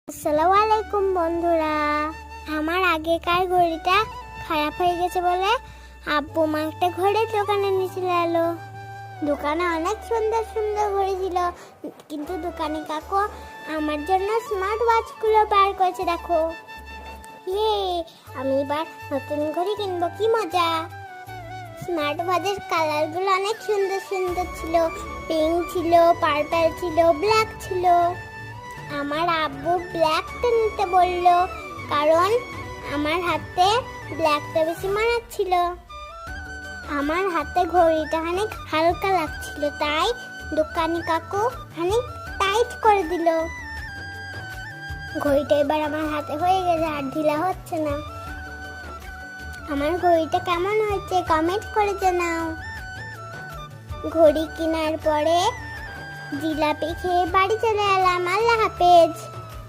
আসসালামু আলাইকুম বন্ধুরা। আমার আগেকার ঘড়িটা খারাপ হয়ে গেছে বলে আব্বু মা একটা ঘড়ির দোকানে নিয়ে চলে এলো। দোকানে অনেক সুন্দর সুন্দর ঘড়ি ছিল, কিন্তু দোকানি কাকু আমার জন্য স্মার্ট ওয়াচগুলো বার করেছে। দেখো, আমি এবার নতুন ঘড়ি কিনবো, কি মজা! স্মার্ট ওয়াচের কালারগুলো অনেক সুন্দর সুন্দর ছিল। পিঙ্ক ছিল, পার্পল ছিল, ব্ল্যাক ছিল। আমার আব্বু ব্ল্যাকটা নিতে বললো, কারণ আমার হাতে ব্ল্যাকটা বেশি মানাচ্ছিল। আমার হাতে ঘড়িটা অনেক হালকা লাগছিল, তাই দোকানি কাকু অনেক টাইট করে দিল। ঘড়িটা এবার আমার হাতে হয়ে গেছে, আর ঢিলা হচ্ছে না। আমার ঘড়িটা কেমন হয়েছে কমেন্ট করে জানাও। ঘড়ি কেনার পরে জিলাপি খেয়ে বাড়ি চলে এলাম। আল্লাহ হাফেজ।